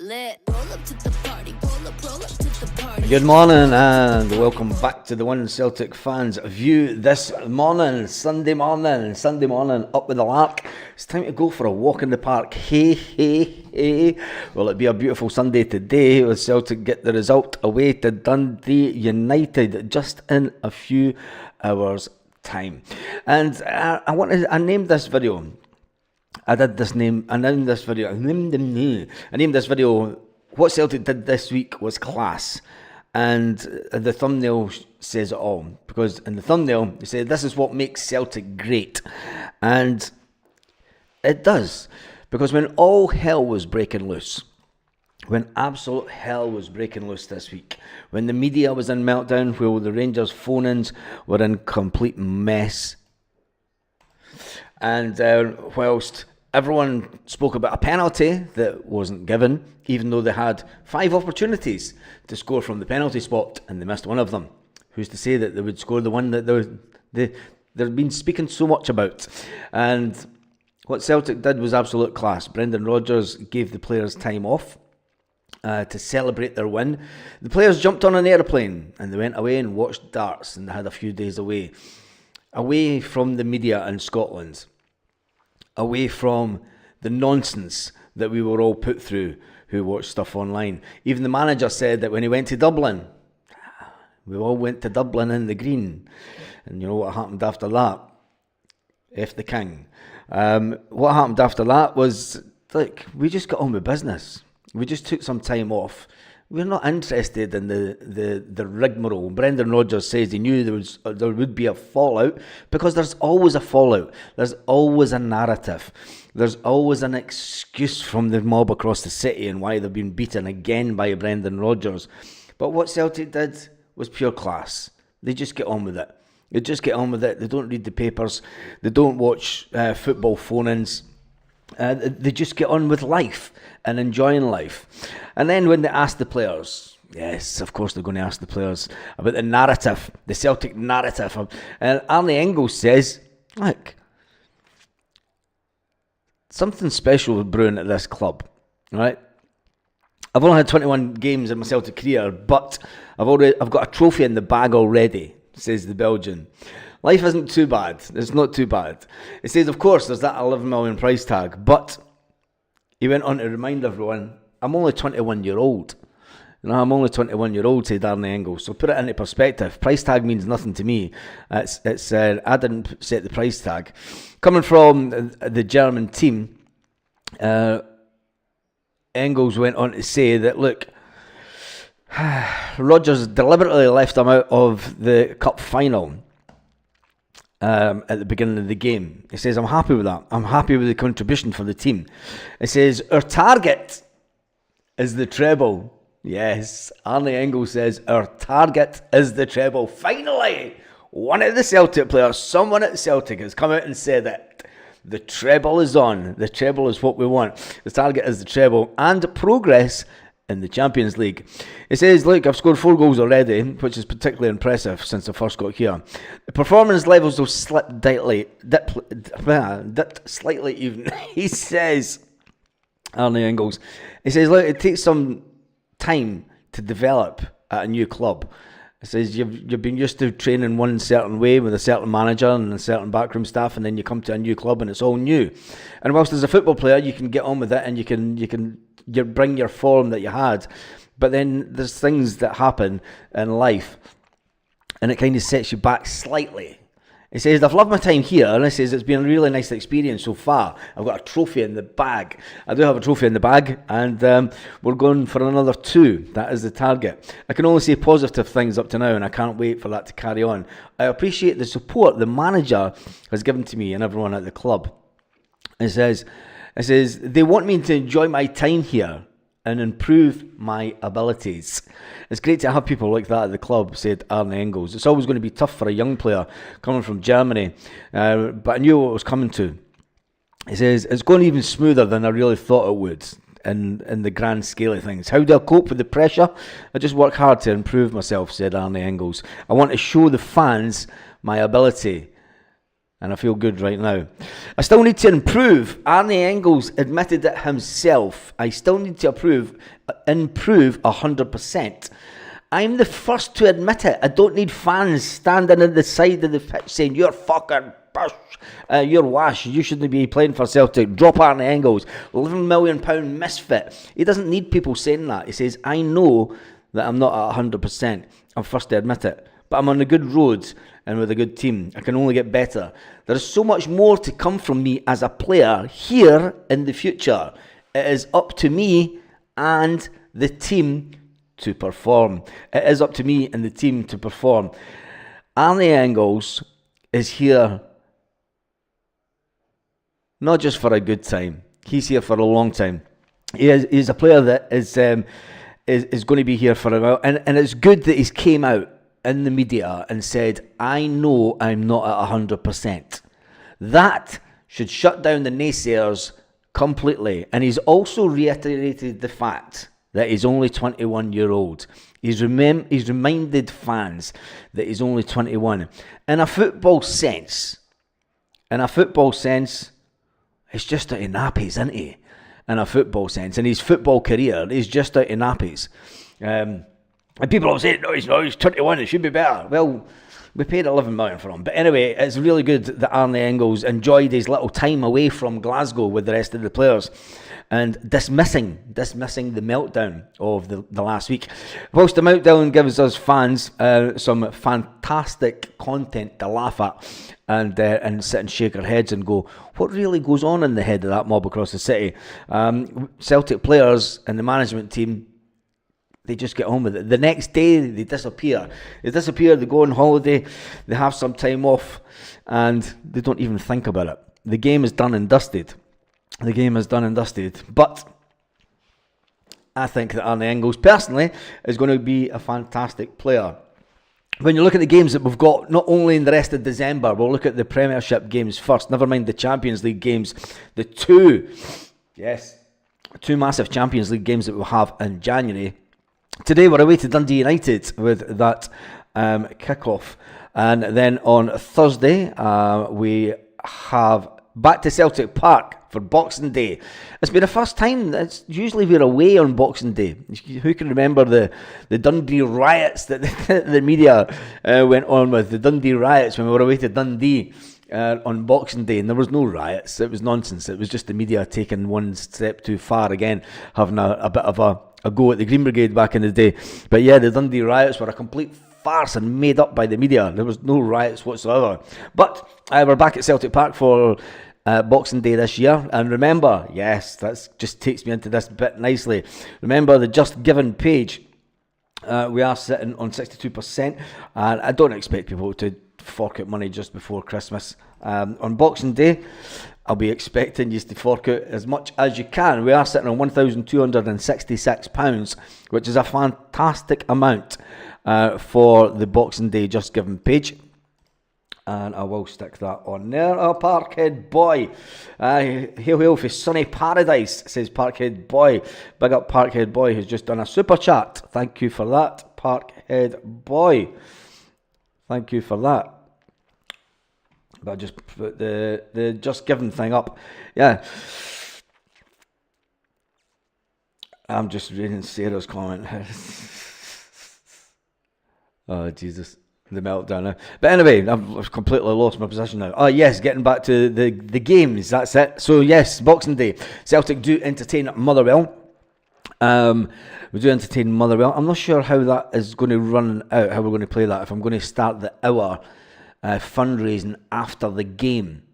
lit. Roll up to the party, roll up to the party. Good morning and welcome back to the One Celtic Fans View this morning, Sunday morning, up with the lark. It's time to go for a walk in the park. Hey. Will it be a beautiful Sunday today with Celtic get the result away to Dundee United just in a few hours time. And I named this video. I named this video, what Celtic did this week was class. And the thumbnail says it all. Because in the thumbnail, they say, this is what makes Celtic great. And it does. Because when all hell was breaking loose, when absolute hell was breaking loose this week, when the media was in meltdown, where the Rangers phone-ins were in complete mess, and whilst everyone spoke about a penalty that wasn't given, even though they had 5 opportunities to score from the penalty spot and they missed one of them. Who's to say that they would score the one that they've been speaking so much about? And what Celtic did was absolute class. Brendan Rodgers gave the players time off to celebrate their win. The players jumped on an airplane and they went away and watched darts, and they had a few days away from the media in Scotland, away from the nonsense that we were all put through who watched stuff online. Even the manager said that when he went to Dublin, we all went to Dublin in the green. And you know what happened after that? F the king. What happened after that was, we just got on with business. We just took some time off. We're not interested in the rigmarole. Brendan Rodgers says he knew there would be a fallout, because there's always a fallout. There's always a narrative. There's always an excuse from the mob across the city and why they've been beaten again by Brendan Rodgers. But what Celtic did was pure class. They just get on with it. They don't read the papers. They don't watch football phone-ins. They just get on with life and enjoying life. And then when they ask the players, yes, of course they're going to ask the players about the narrative, the Celtic narrative. And Arne Engels says, look, something special is brewing at this club, right? I've only had 21 games in my Celtic career, but I've got a trophy in the bag already, says the Belgian. Life isn't too bad. It's not too bad. It says, of course, there's that 11 million price tag, but he went on to remind everyone, I'm only 21-year-old. I'm only 21-year-old, said Arne Engels. So put it into perspective. Price tag means nothing to me. I didn't set the price tag. Coming from the German team, Engels went on to say that, look, Rodgers deliberately left him out of the cup final at the beginning of the game. He says, I'm happy with that. I'm happy with the contribution for the team. He says, our target is the treble. Yes, Arne Engels says, our target is the treble. Finally, one of the Celtic players, someone at Celtic, has come out and said it. The treble is on. The treble is what we want. The target is the treble and progress in the Champions League. It says, look, I've scored 4 goals already, which is particularly impressive since I first got here. The performance levels will dipped slightly even. He says, Arne Engels, he says, look, it takes some time to develop at a new club. It says you've been used to training one certain way with a certain manager and a certain backroom staff, and then you come to a new club and it's all new. And whilst as a football player you can get on with it and you bring your form that you had, but then there's things that happen in life and it kind of sets you back slightly. He says, I've loved my time here, and he says it's been a really nice experience so far. I've got a trophy in the bag. I do have a trophy in the bag, and we're going for another 2. That is the target. I can only say positive things up to now, and I can't wait for that to carry on. I appreciate the support the manager has given to me and everyone at the club. It says, they want me to enjoy my time here and improve my abilities. It's great to have people like that at the club, said Arne Engels. It's always going to be tough for a young player coming from Germany, but I knew what I was coming to. He says, it's going even smoother than I really thought it would in the grand scale of things. How do I cope with the pressure? I just work hard to improve myself, said Arne Engels. I want to show the fans my ability And I feel good right now. I still need to improve. Arne Engels admitted it himself. I still need to improve 100%. I'm the first to admit it. I don't need fans standing at the side of the pitch saying, you're fucking push, you're wash, you shouldn't be playing for Celtic. Drop Arne Engels, £11 million misfit. He doesn't need people saying that. He says, I know that I'm not at 100%. I'm first to admit it. But I'm on a good road and with a good team. I can only get better. There is so much more to come from me as a player here in the future. It is up to me and the team to perform. It is up to me and the team to perform. Arne Engels is here not just for a good time. He's here for a long time. He's a player that is going to be here for a while. And it's good that he's came out in the media and said, I know I'm not at 100%. That should shut down the naysayers completely. And he's also reiterated the fact that he's only 21-year-old. He's reminded fans that he's only 21. In a football sense, it's just out of nappies, isn't he? In a football sense. In his football career, he's just out of nappies. And people are saying, no, he's 21, it should be better. Well, we paid 11 million for him. But anyway, it's really good that Arne Engels enjoyed his little time away from Glasgow with the rest of the players and dismissing the meltdown of the last week. Whilst the meltdown gives us fans some fantastic content to laugh at and sit and shake our heads and go, what really goes on in the head of that mob across the city? Celtic players and the management team, they just get on with it. The next day, they disappear. They go on holiday, they have some time off, and they don't even think about it. The game is done and dusted. But I think that Arne Engels, personally, is going to be a fantastic player. When you look at the games that we've got, not only in the rest of December, we'll look at the Premiership games first, never mind the Champions League games, the two massive Champions League games that we'll have in January. Today we're away to Dundee United with that kick-off. And then on Thursday, we have back to Celtic Park for Boxing Day. It's been the first time. It's usually we're away on Boxing Day. Who can remember the Dundee riots that the media went on with? The Dundee riots when we were away to Dundee on Boxing Day, and there was no riots. It was nonsense. It was just the media taking one step too far again, having a bit of a go at the Green Brigade back in the day. But yeah, the Dundee riots were a complete farce and made up by the media. There was no riots whatsoever. But we're back at Celtic Park for Boxing Day this year. And remember, yes, that just takes me into this bit nicely. Remember the Just Given page. We are sitting on 62%, and I don't expect people to fork out money just before Christmas. On Boxing Day, I'll be expecting you to fork out as much as you can. We are sitting on £1,266, which is a fantastic amount for the Boxing Day Just Given page. And I will stick that on there. Oh, Parkhead Boy. Hail for sunny paradise, says Parkhead Boy. Big up Parkhead Boy, who's just done a super chat. Thank you for that, Parkhead Boy. Thank you for that. But I just put the Just Given thing up. Yeah. I'm just reading Sarah's comment. Oh, Jesus. The meltdown now. But anyway, I've completely lost my position now. Oh yes, getting back to the games, that's it. So yes, Boxing Day. Celtic do entertain Motherwell. We do entertain Motherwell. I'm not sure how that is going to run out, how we're going to play that, if I'm going to start the hour fundraising after the game.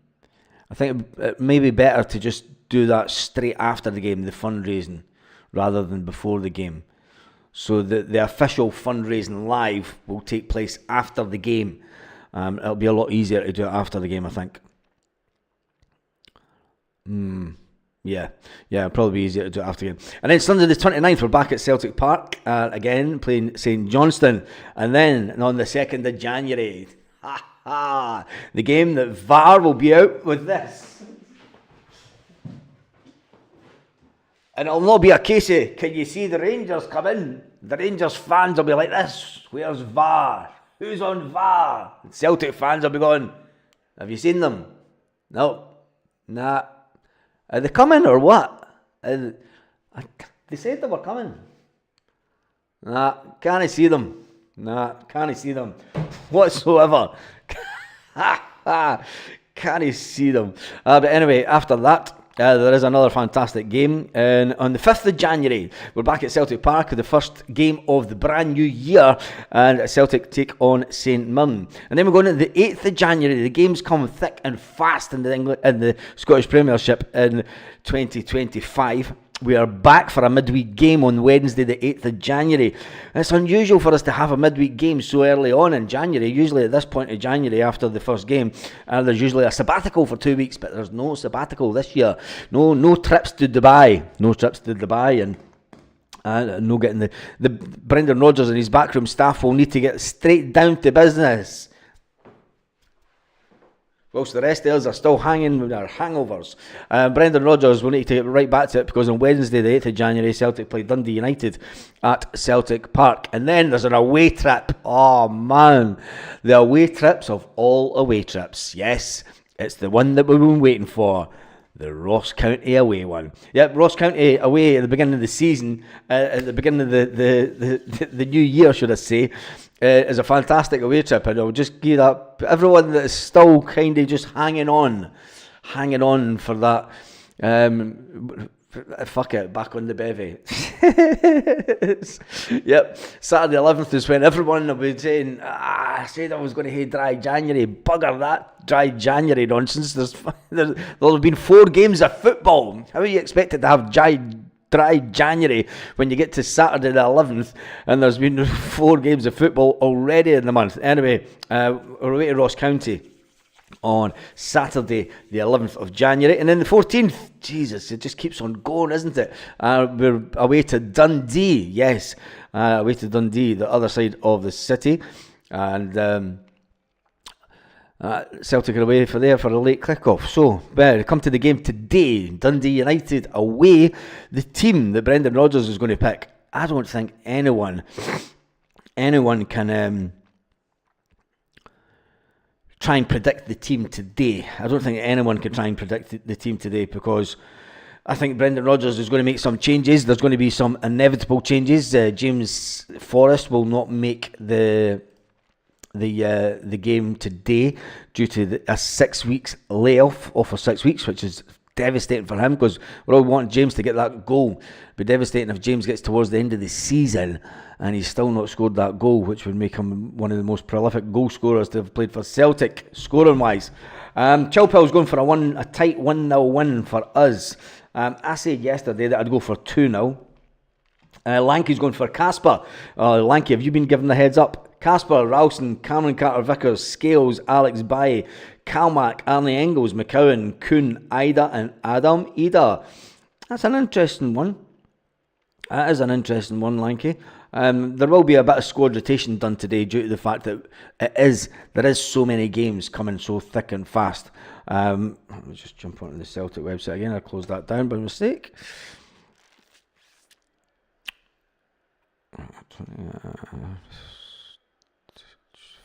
I think it may be better to just do that straight after the game, the fundraising, rather than before the game. So the official fundraising live will take place after the game. It'll be a lot easier to do it after the game, I think. Yeah, it'll probably be easier to do it after the game. And then Sunday the 29th, we're back at Celtic Park, again, playing St Johnstone. And then on the 2nd of January, the game that VAR will be out with this. And it'll not be a case of, can you see the Rangers come in? The Rangers fans will be like this. Where's VAR? Who's on VAR? And Celtic fans will be going, Have you seen them? No. Nah. Are they coming or what? They said they were coming. Nah, can't see them. Nah, can't see them whatsoever. Can't see them. But anyway, after that, there is another fantastic game. And on the 5th of January, we're back at Celtic Park, the first game of the brand new year, and Celtic take on St Mirren. And then we're going to the 8th of January. The games come thick and fast in the Scottish Premiership in 2025. We are back for a midweek game on Wednesday the 8th of January. It's unusual for us to have a midweek game so early on in January. Usually at this point of January after the first game, there's usually a sabbatical for 2 weeks, but there's no sabbatical this year. No trips to Dubai. No trips to Dubai, and no getting the Brendan Rodgers and his backroom staff will need to get straight down to business. Whilst the rest of us are still hanging with our hangovers. Brendan Rodgers will need to get right back to it, because on Wednesday the 8th of January Celtic play Dundee United at Celtic Park. And then there's an away trip. Oh man, the away trips of all away trips. Yes, it's the one that we've been waiting for. The Ross County away one. Yep, Ross County away at the beginning of the season, at the beginning of the new year, should I say, is a fantastic away trip, and I'll just give that everyone that is still kind of just hanging on for that. Fuck it, back on the bevy. Yep, Saturday 11th is when everyone will be saying, I said I was going to hate dry January. Bugger that dry January nonsense. There'll have been 4 games of football. How are you expected to have dry January when you get to Saturday the 11th and there's been 4 games of football already in the month? Anyway, we're away to Ross County on Saturday the 11th of January, and then the 14th, Jesus, it just keeps on going, isn't it? We're away to Dundee. Yes, away to Dundee, the other side of the city, and Celtic are away for a late kick-off. So, come to the game today. Dundee United away. The team that Brendan Rodgers is going to pick, I don't think anyone can try and predict the team today. I don't think anyone can try and predict the team today, because I think Brendan Rodgers is going to make some changes. There's going to be some inevitable changes. James Forrest will not make the game today due to a 6 weeks layoff, off for 6 weeks, which is devastating for him, because we all want James to get that goal. It'd be devastating if James gets towards the end of the season and he's still not scored that goal, which would make him one of the most prolific goal scorers to have played for Celtic, scoring wise. Chilpill's going for a tight 1-0 win for us. I said yesterday that I'd go for 2-0. Lanky's going for Casper. Lanky, have you been given the heads up? Casper, Ralston, Cameron Carter-Vickers, Scales, Alex Baye, Kalmack, Arne Engels, McCowan, Kuhn, Ida and Adam Ida. That's an interesting one. That is an interesting one, Lanky. There will be a bit of squad rotation done today due to the fact that there is so many games coming so thick and fast. Let me just jump onto the Celtic website again. I closed that down by mistake.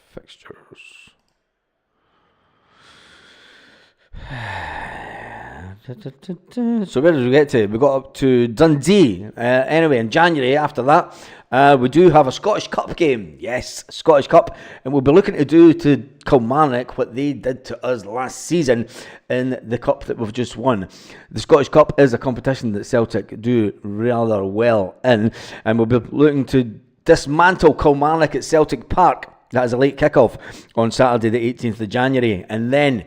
Fixtures. So where did we get to? We got up to Dundee. Anyway, in January after that, we do have a Scottish Cup game. Yes, Scottish Cup. And we'll be looking to do to Kilmarnock what they did to us last season in the cup that we've just won. The Scottish Cup is a competition that Celtic do rather well in. And we'll be looking to dismantle Kilmarnock at Celtic Park. That is a late kickoff on Saturday the 18th of January. And then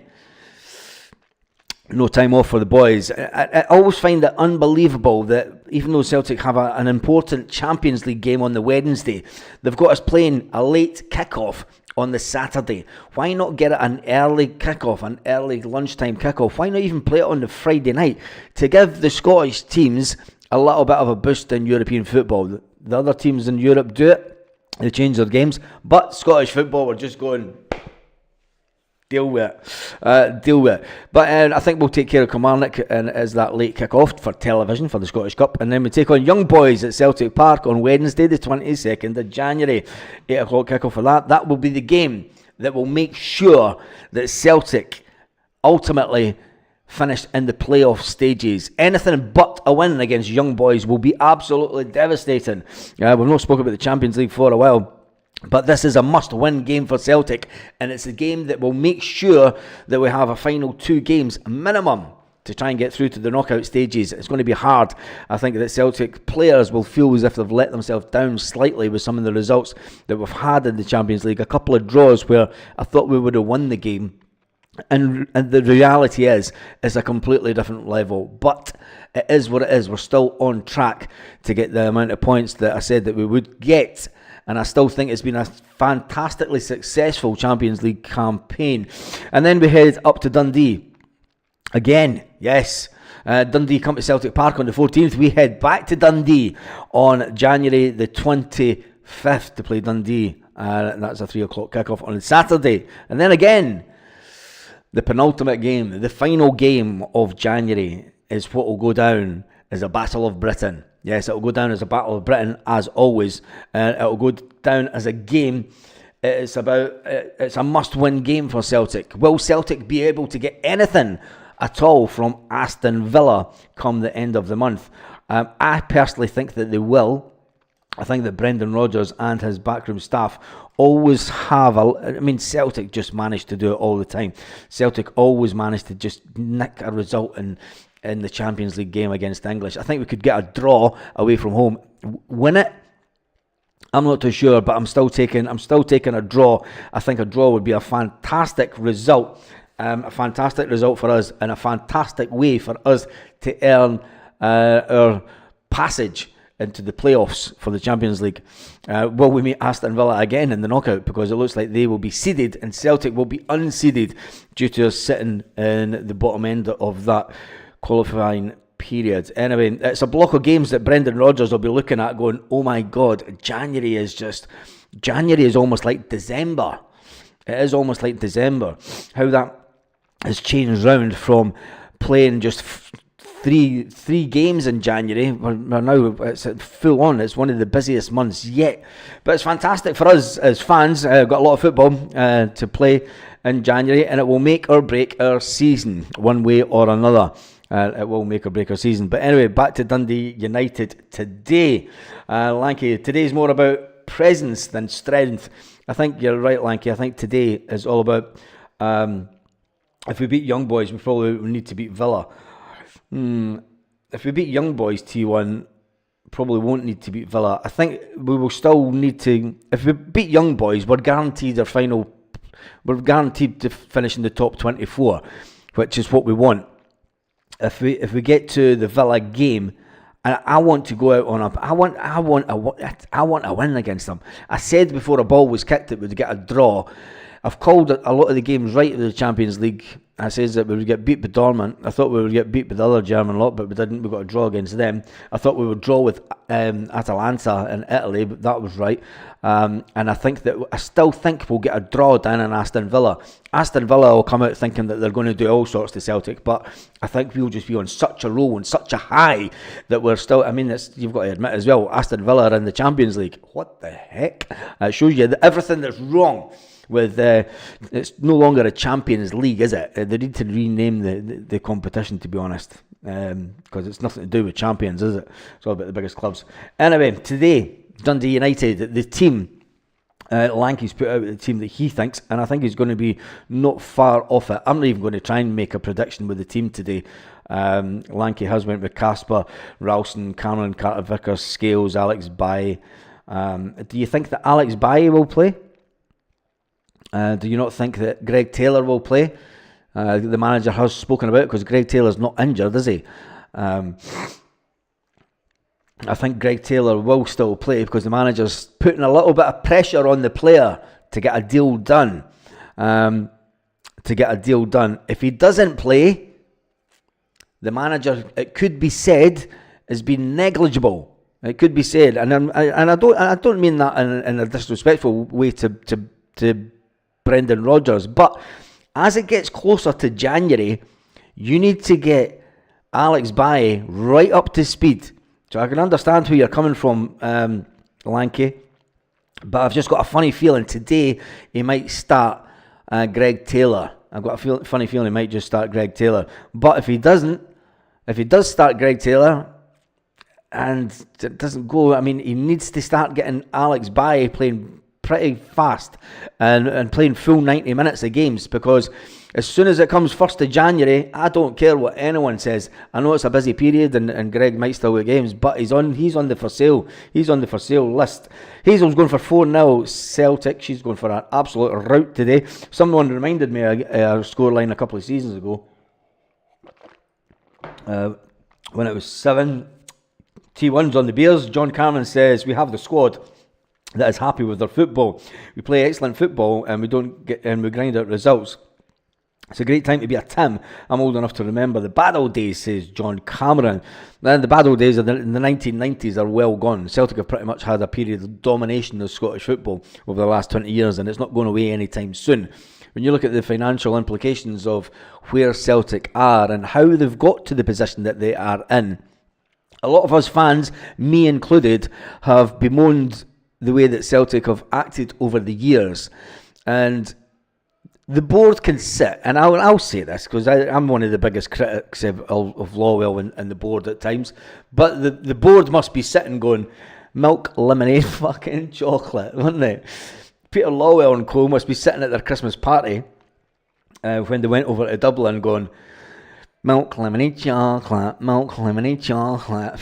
no time off for the boys. I always find it unbelievable that even though Celtic have an important Champions League game on the Wednesday, they've got us playing a late kickoff on the Saturday. Why not get it an early kickoff, an early lunchtime kickoff? Why not even play it on the Friday night to give the Scottish teams a little bit of a boost in European football? The other teams in Europe do it. They change their games, but Scottish football, we're just going, deal with it. But I think we'll take care of Kilmarnock and as that late kick-off for television for the Scottish Cup. And then we take on Young Boys at Celtic Park on Wednesday, the 22nd of January. 8 o'clock kick-off for that. That will be the game that will make sure that Celtic ultimately finished in the playoff stages. Anything but a win against Young Boys will be absolutely devastating. We've not spoken about the Champions League for a while, but this is a must-win game for Celtic, and it's a game that will make sure that we have a final 2 games minimum to try and get through to the knockout stages. It's going to be hard. I think that Celtic players will feel as if they've let themselves down slightly with some of the results that we've had in the Champions League. A couple of draws where I thought we would have won the game. And the reality is, it's a completely different level. But it is what it is. We're still on track to get the amount of points that I said that we would get. And I still think it's been a fantastically successful Champions League campaign. And then we head up to Dundee. Again, yes. Dundee come to Celtic Park on the 14th. We head back to Dundee on January the 25th to play Dundee. And that's a 3 o'clock kickoff on Saturday. And then again, the penultimate game, the final game of January, is what will go down as a Battle of Britain. Yes, it will go down as a Battle of Britain, as always. It will go down as a game. It's a must-win game for Celtic. Will Celtic be able to get anything at all from Aston Villa come the end of the month? I personally think that they will. I think that Brendan Rodgers and his backroom staff always have Celtic just manage to do it all the time. Celtic always manage to just nick a result in the Champions League game against English. I think we could get a draw away from home. Win it? I'm not too sure, but I'm still taking a draw. I think a draw would be a fantastic result. A fantastic result for us, and a fantastic way for us to earn our passage into the playoffs for the Champions League. Will we meet Aston Villa again in the knockout? Because it looks like they will be seeded and Celtic will be unseeded due to us sitting in the bottom end of that qualifying period. Anyway, it's a block of games that Brendan Rodgers will be looking at going, oh my God, January is almost like December. It is almost like December. How that has changed round from playing just three games in January. We're now it's full on. It's one of the busiest months yet, but it's fantastic for us as fans. Got a lot of football to play in January, and it will make or break our season one way or another. It will make or break our season. But anyway, back to Dundee United today. Lanky, today's more about presence than strength. I think you're right, Lanky. I think today is all about if we beat Young Boys, we probably need to beat Villa. If we beat Young Boys, T1 probably won't need to beat Villa. I think we will still need to. If we beat Young Boys, we're guaranteed our final. We're guaranteed to finish in the top 24, which is what we want. If we get to the Villa game, and I want to go out on a. I want a win against them. I said before a ball was kicked that we'd get a draw. I've called a lot of the games right in the Champions League. I says that we would get beat by Dortmund. I thought we would get beat by the other German lot, but we didn't. We got a draw against them. I thought we would draw with Atalanta in Italy, but that was right. And I still think we'll get a draw down in Aston Villa. Aston Villa will come out thinking that they're going to do all sorts to Celtic, but I think we'll just be on such a roll and such a high that we're still. I mean, you've got to admit as well, Aston Villa are in the Champions League. What the heck? It shows you that everything that's wrong with it's no longer a Champions League, is it? They need to rename the competition, to be honest, because it's nothing to do with champions, is it? It's all about the biggest clubs. Anyway, today, Dundee United, the team, Lanky's put out the team that he thinks, and I think he's going to be not far off it. I'm not even going to try and make a prediction with the team today. Lanky has went with Casper, Ralston, Cameron, Carter-Vickers, Scales, Alex Baye. Do you think that Alex Baye will play? Do you not think that Greg Taylor will play? The manager has spoken about it because Greg Taylor's not injured, is he? I think Greg Taylor will still play because the manager's putting a little bit of pressure on the player to get a deal done. If he doesn't play, the manager, it could be said, has been negligible. It could be said, and I don't mean that in a disrespectful way to Brendan Rodgers, but as it gets closer to January, you need to get Alex Baye right up to speed. So I can understand where you're coming from, Lanky, but I've just got a funny feeling today he might start Greg Taylor. I've got a funny feeling he might just start Greg Taylor. But if he does start Greg Taylor and it doesn't go, I mean, he needs to start getting Alex Baye playing pretty fast and playing full 90 minutes of games, because as soon as it comes 1st of January, I don't care what anyone says. I know it's a busy period and Greg might still get games, but he's on the for sale. He's on the for sale list. Hazel's going for 4-0 Celtic. She's going for an absolute rout today. Someone reminded me of our scoreline a couple of seasons ago. When it was 7 T1s on the Bears. John Cameron says, we have the squad that is happy with their football. We play excellent football and we grind out results. It's a great time to be a Tim. I'm old enough to remember the bad old days, says John Cameron. Then the bad old days in the 1990s are well gone. Celtic have pretty much had a period of domination of Scottish football over the last 20 years, and it's not going away anytime soon. When you look at the financial implications of where Celtic are and how they've got to the position that they are in, a lot of us fans, me included, have bemoaned the way that Celtic have acted over the years. And the board can sit, and I'll say this because I'm one of the biggest critics of Lawwell and the board at times, but the board must be sitting going, milk, lemonade, fucking chocolate, wouldn't they? Peter Lawwell and co must be sitting at their Christmas party when they went over to Dublin going, milk, lemonade, chocolate, milk, lemonade, chocolate.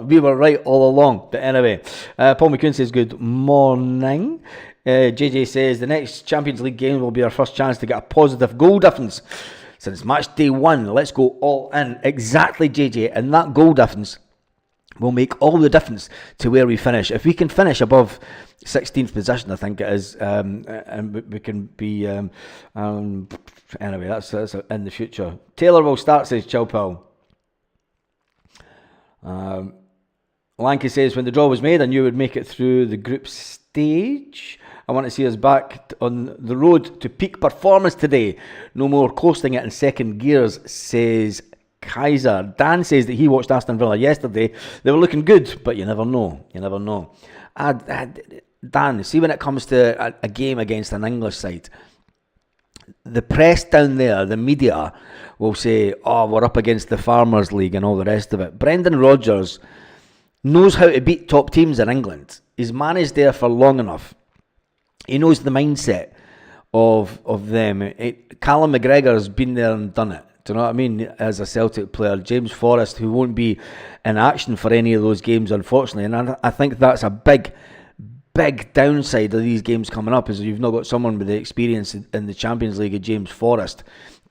We were right all along. But anyway, Paul McCune says, good morning. JJ says, the next Champions League game will be our first chance to get a positive goal difference since match day 1. Let's go all in. Exactly, JJ. And that goal difference will make all the difference to where we finish. If we can finish above 16th position, I think it is, and we can be... anyway, that's in the future. Taylor will start, says Chilpal. Lanky says, when the draw was made, I knew we'd make it through the group stage. I want to see us back on the road to peak performance today. No more coasting it in second gears, says Kaiser. Dan says that he watched Aston Villa yesterday. They were looking good, but you never know. You never know. Dan, see when it comes to a game against an English side, the press down there, the media, will say, oh, we're up against the Farmers League and all the rest of it. Brendan Rodgers knows how to beat top teams in England. He's managed there for long enough. He knows the mindset of them. Callum McGregor's been there and done it. Do you know what I mean? As a Celtic player, James Forrest, who won't be in action for any of those games, unfortunately. And I think that's a big downside of these games coming up, is you've not got someone with the experience in the Champions League of James Forrest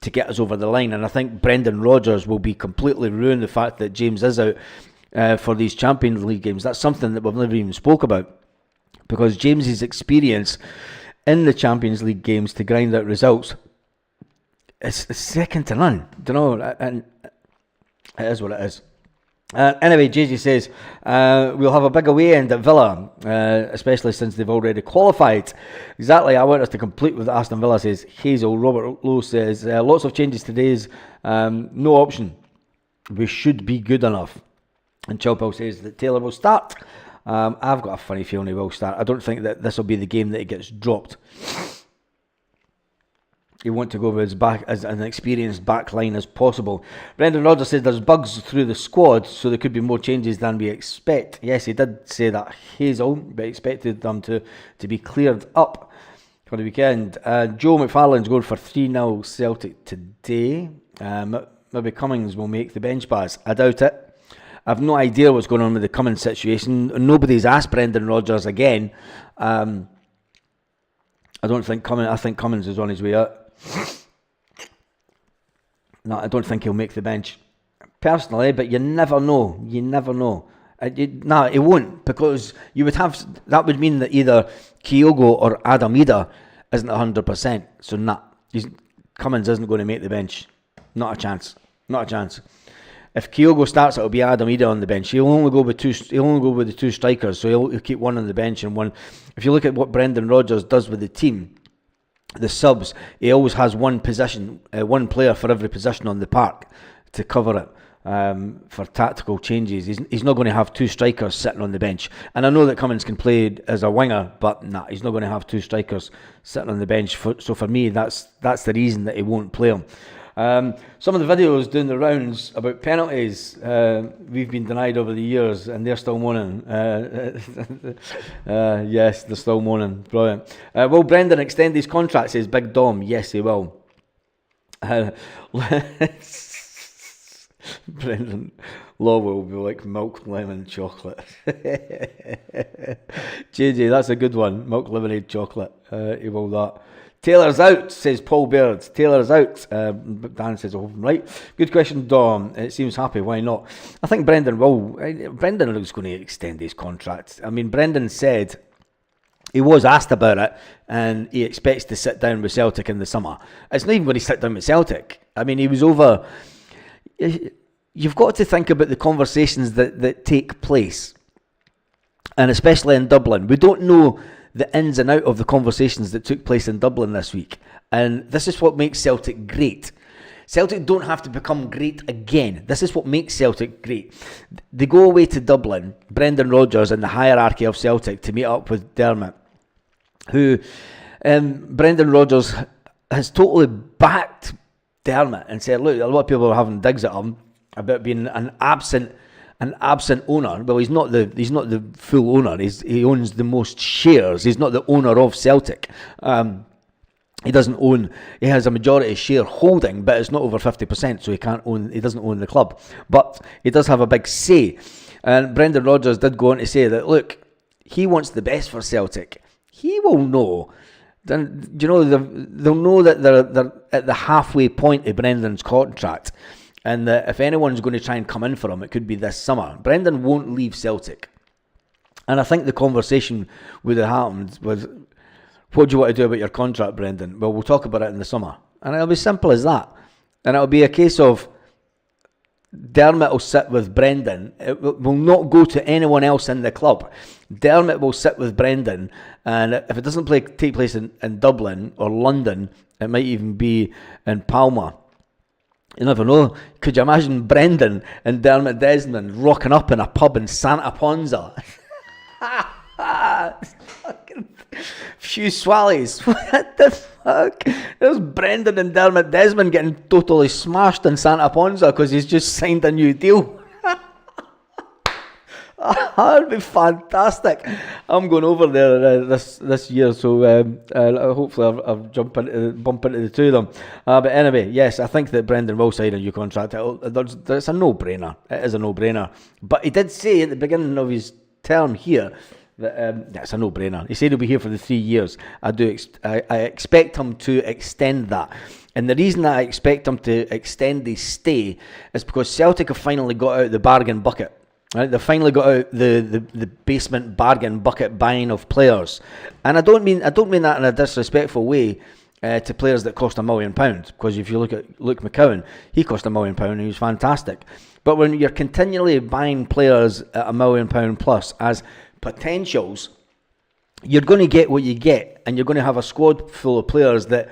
to get us over the line. And I think Brendan Rodgers will be completely ruined the fact that James is out for these Champions League games. That's something that we've never even spoke about, because James's experience in the Champions League games to grind out results is second to none. Do you know? And it is what it is. Anyway, JJ says, we'll have a big away end at Villa, especially since they've already qualified. Exactly, I want us to complete with Aston Villa, says Hazel. Robert Lowe says, lots of changes today's no option. We should be good enough. And Chilpel says that Taylor will start. I've got a funny feeling he will start. I don't think that this will be the game that he gets dropped. You want to go with his back as an experienced back line as possible. Brendan Rodgers said there's bugs through the squad, so there could be more changes than we expect. Yes, he did say that, Hazel, but expected them to be cleared up for the weekend. Joe McFarlane's going for 3-0 Celtic today. Maybe Cummings will make the bench pass. I doubt it. I've no idea what's going on with the Cummings situation. Nobody's asked Brendan Rodgers again. I don't think Cummings. I think Cummings is on his way out. No, I don't think he'll make the bench personally, but you never know. You never know. No, it won't, because you would have, that would mean that either Kyogo or Adamida isn't 100%. So Cummings isn't going to make the bench. Not a chance. Not a chance. If Kyogo starts, it'll be Adamida on the bench. He'll only go with the two strikers, so he'll keep one on the bench and one. If you look at what Brendan Rodgers does with the team, the subs, he always has one player for every position on the park to cover it. for tactical changes. He's not going to have two strikers sitting on the bench. And I know that Cummins can play as a winger, but he's not going to have two strikers sitting on the bench. So for me, that's the reason that he won't play him. Some of the videos doing the rounds about penalties we've been denied over the years, and they're still moaning. Yes, they're still moaning. Brilliant. Will Brendan extend his contract, says Big Dom? Yes, he will. Brendan Law will be like milk, lemon, chocolate. JJ, that's a good one. Milk, lemonade, chocolate. He will that. Taylor's out, says Paul Baird. Taylor's out. Dan says, oh, right. Good question, Dom. It seems happy. Why not? I think Brendan will. Brendan is going to extend his contract. I mean, Brendan said he was asked about it, and he expects to sit down with Celtic in the summer. It's not even going to sit down with Celtic. I mean, he was over. You've got to think about the conversations that take place, and especially in Dublin. We don't know the ins and out of the conversations that took place in Dublin this week, and this is what makes Celtic great. Celtic don't have to become great again. This is what makes Celtic great. They go away to Dublin, Brendan Rodgers and the hierarchy of Celtic, to meet up with Dermot, who Brendan Rodgers has totally backed Dermot and said, look, a lot of people are having digs at him about being an absent owner. Well, he's not the full owner. He owns the most shares. He's not the owner of Celtic. He doesn't own. He has a majority share holding, but it's not over 50%, so he can't own. He doesn't own the club, but he does have a big say. And Brendan Rodgers did go on to say that, look, he wants the best for Celtic. He will know. Then they'll know that they're at the halfway point of Brendan's contract, and that if anyone's going to try and come in for him, it could be this summer. Brendan won't leave Celtic, and I think the conversation would have happened was, what do you want to do about your contract, Brendan? Well, we'll talk about it in the summer, and it'll be simple as that. And it'll be a case of Dermot will sit with Brendan. It will not go to anyone else in the club. Dermot will sit with Brendan, and if it doesn't take place in Dublin or London, it might even be in Palma. You never know. Could you imagine Brendan and Dermot Desmond rocking up in a pub in Santa Ponza? Few swallies. What the fuck? There's Brendan and Dermot Desmond getting totally smashed in Santa Ponza because he's just signed a new deal. That'd be fantastic. I'm going over there this year, so hopefully I'll bump into the two of them. But anyway, yes, I think that Brendan will sign a new contract. It's a no-brainer. It is a no-brainer. But he did say at the beginning of his term here that it's a no-brainer. He said he'll be here for the 3 years. I expect him to extend that. And the reason that I expect him to extend his stay is because Celtic have finally got out the bargain bucket. Right, they finally got out the basement bargain bucket buying of players, and I don't mean that in a disrespectful way to players that cost £1 million. Because if you look at Luke McCowan, he cost £1 million and he was fantastic. But when you're continually buying players at £1 million plus as potentials, you're going to get what you get, and you're going to have a squad full of players that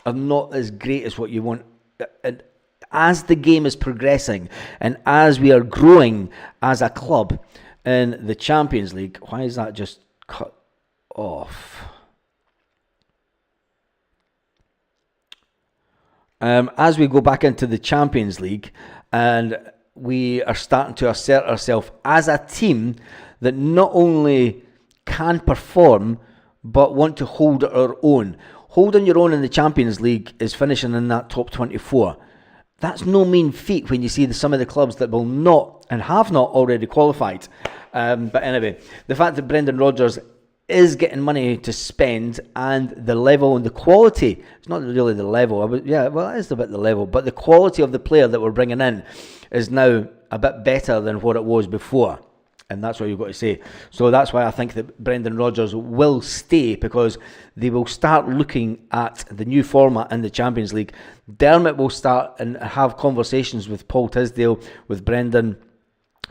are not as great as what you want. And as the game is progressing and as we are growing as a club in the Champions League, why is that just cut off? As we go back into the Champions League and we are starting to assert ourselves as a team that not only can perform but want to hold our own. Holding your own in the Champions League is finishing in that top 24. That's no mean feat when you see some of the clubs that will not and have not already qualified. But anyway, the fact that Brendan Rodgers is getting money to spend, and the level and the quality, it's not really the level, it is a bit the level, but the quality of the player that we're bringing in is now a bit better than what it was before. And that's what you've got to say. So that's why I think that Brendan Rodgers will stay, because they will start looking at the new format in the Champions League. Dermot will start and have conversations with Paul Tisdale, with Brendan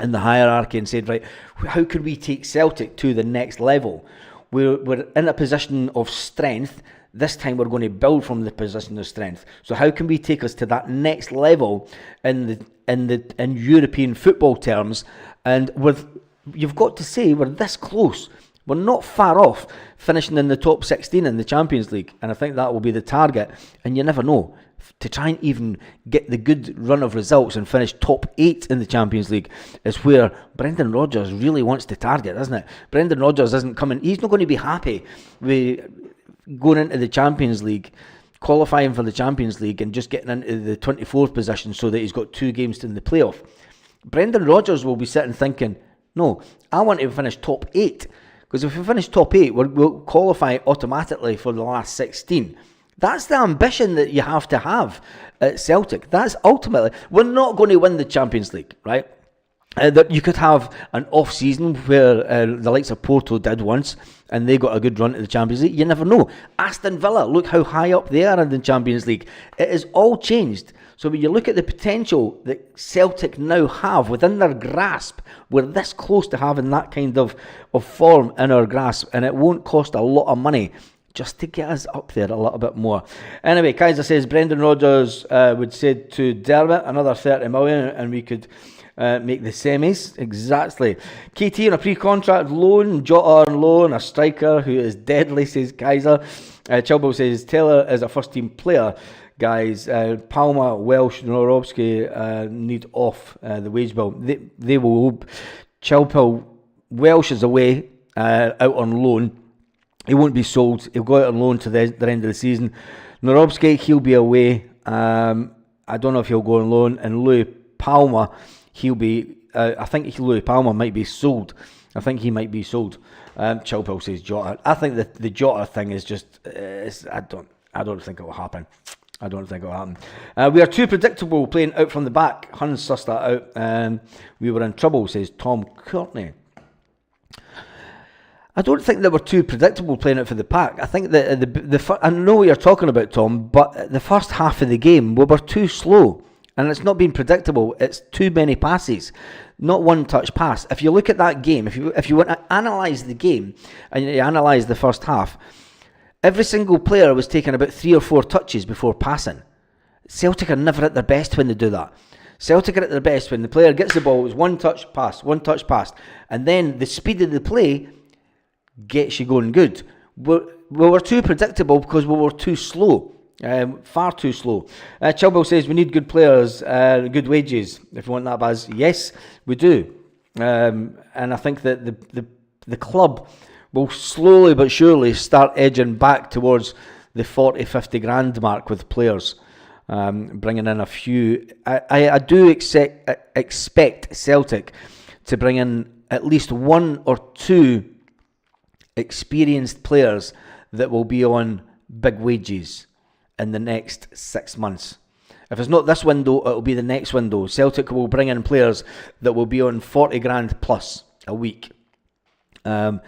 in the hierarchy, and said, right, how can we take Celtic to the next level? We're in a position of strength. This time we're going to build from the position of strength. So how can we take us to that next level in European football terms? And you've got to say we're this close. We're not far off finishing in the top 16 in the Champions League, and I think that will be the target. And you never know, to try and even get the good run of results and finish top 8 in the Champions League is where Brendan Rodgers really wants to target, isn't it? Brendan Rodgers isn't coming. He's not going to be happy with going into the Champions League, qualifying for the Champions League and just getting into the 24th position so that he's got 2 games in the playoff. Brendan Rodgers will be sitting thinking, no, I want to finish top 8, because if we finish top 8, we'll qualify automatically for the last 16. That's the ambition that you have to have at Celtic. That's ultimately, we're not going to win the Champions League, right? That you could have an off-season where the likes of Porto did once, and they got a good run to the Champions League. You never know. Aston Villa, look how high up they are in the Champions League. It has all changed. So when you look at the potential that Celtic now have within their grasp, we're this close to having that kind of form in our grasp, and it won't cost a lot of money just to get us up there a little bit more. Anyway, Kaiser says Brendan Rodgers would say to Dermot another 30 million and we could make the semis. Exactly. KT on a pre-contract loan, Jota on loan, a striker who is deadly, says Kaiser. Chilbo says Taylor is a first team player. Guys, Palmer, Welsh, Norowski need off the wage bill. They will. Chilpo, Welsh is away, out on loan. He won't be sold. He'll go out on loan to the end of the season. Norowski, he'll be away. I don't know if he'll go on loan. And Louis Palmer, he'll be. I think Louis Palmer might be sold. I think he might be sold. Chilpo says Jota. I think that the Jota thing is just. I don't think it will happen. I don't think it'll happen. We are too predictable playing out from the back. Huns sussed that out. We were in trouble, says Tom Courtney. I don't think that we're too predictable playing out for the pack. I think that I know what you're talking about, Tom, but the first half of the game we were too slow, and it's not been predictable. It's too many passes, not one touch pass. If you look at that game, if you want to analyse the game and you analyse the first half, every single player was taking about 3 or 4 touches before passing. Celtic are never at their best when they do that. Celtic are at their best when the player gets the ball, it's one touch pass, and then the speed of the play gets you going good. We were too predictable because we were too slow, far too slow. Chilwell says we need good players, good wages. If you want that, Baz, yes, we do. And I think that the club will slowly but surely start edging back towards the 40-50 grand mark with players, bringing in a few. I do expect Celtic to bring in at least 1 or 2 experienced players that will be on big wages in the next 6 months. If it's not this window, it'll be the next window. Celtic will bring in players that will be on 40 grand plus a week, to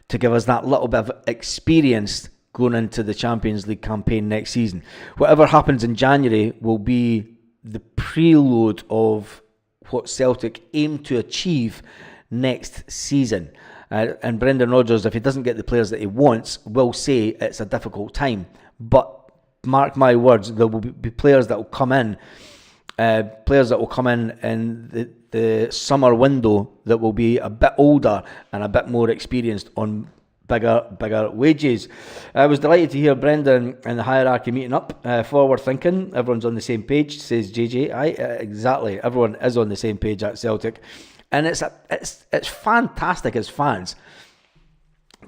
give us that little bit of experience going into the Champions League campaign next season. Whatever happens in January will be the preload of what Celtic aim to achieve next season. And Brendan Rodgers, if he doesn't get the players that he wants, will say it's a difficult time. But mark my words, there will be players that will come in, in the summer window that will be a bit older and a bit more experienced on bigger wages. I was delighted to hear Brendan and the hierarchy meeting up, forward thinking. Everyone's on the same page, says JJ. Exactly, everyone is on the same page at Celtic. And it's fantastic as fans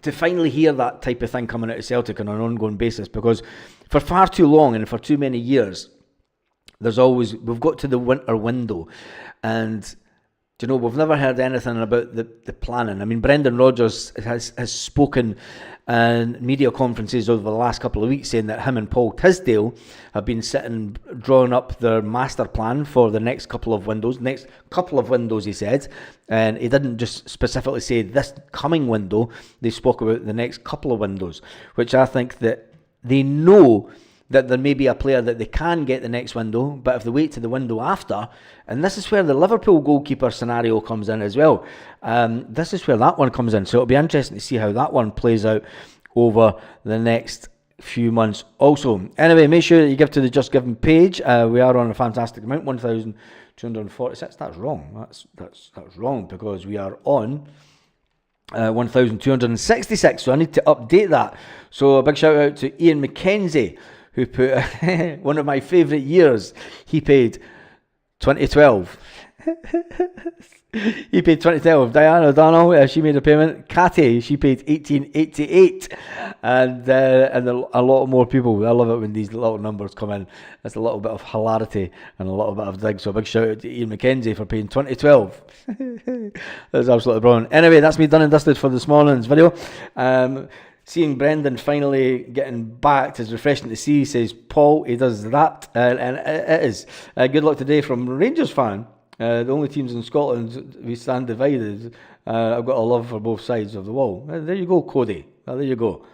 to finally hear that type of thing coming out of Celtic on an ongoing basis, because for far too long and for too many years, we've got to the winter window, and we've never heard anything about the planning. I mean, Brendan Rodgers has spoken in media conferences over the last couple of weeks saying that him and Paul Tisdale have been sitting, drawing up their master plan for the next couple of windows. Next couple of windows, he said. And he didn't just specifically say this coming window. They spoke about the next couple of windows, which I think that they know that there may be a player that they can get the next window, but if they wait to the window after, and this is where the Liverpool goalkeeper scenario comes in as well. This is where that one comes in. So it'll be interesting to see how that one plays out over the next few months also. Anyway, make sure that you give to the Just Giving page. We are on a fantastic amount, 1,246. That's wrong. That's wrong, because we are on 1,266. So I need to update that. So a big shout out to Ian McKenzie, who put one of my favourite years. He paid 2012. He paid 2012. Diana O'Donnell, she made a payment. Catty, she paid 1888, and a lot more people. I love it when these little numbers come in. It's a little bit of hilarity and a little bit of dig. So a big shout out to Ian McKenzie for paying 2012. That's absolutely brilliant. Anyway, that's me done and dusted for this morning's video. Seeing Brendan finally getting backed is refreshing to see, says Paul. He does that, and it is. Good luck today from Rangers fan. The only teams in Scotland we stand divided. I've got a love for both sides of the wall. There you go, Cody. There you go.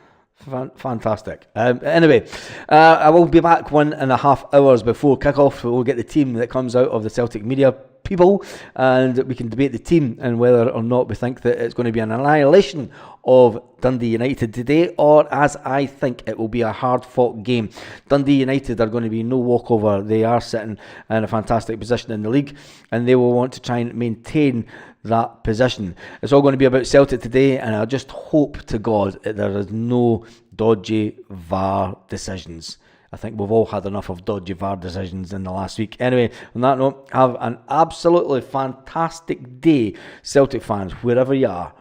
Fantastic. Anyway, I will be back 1.5 hours before kick-off. We'll get the team that comes out of the Celtic media people, and we can debate the team and whether or not we think that it's going to be an annihilation of Dundee United today, or as I think it will be a hard-fought game. Dundee United are going to be no walkover. They are sitting in a fantastic position in the league, and they will want to try and maintain that position. It's all going to be about Celtic today, and I just hope to God that there is no dodgy VAR decisions. I think we've all had enough of dodgy VAR decisions in the last week. Anyway, on that note, have an absolutely fantastic day, Celtic fans, wherever you are,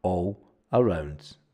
all around.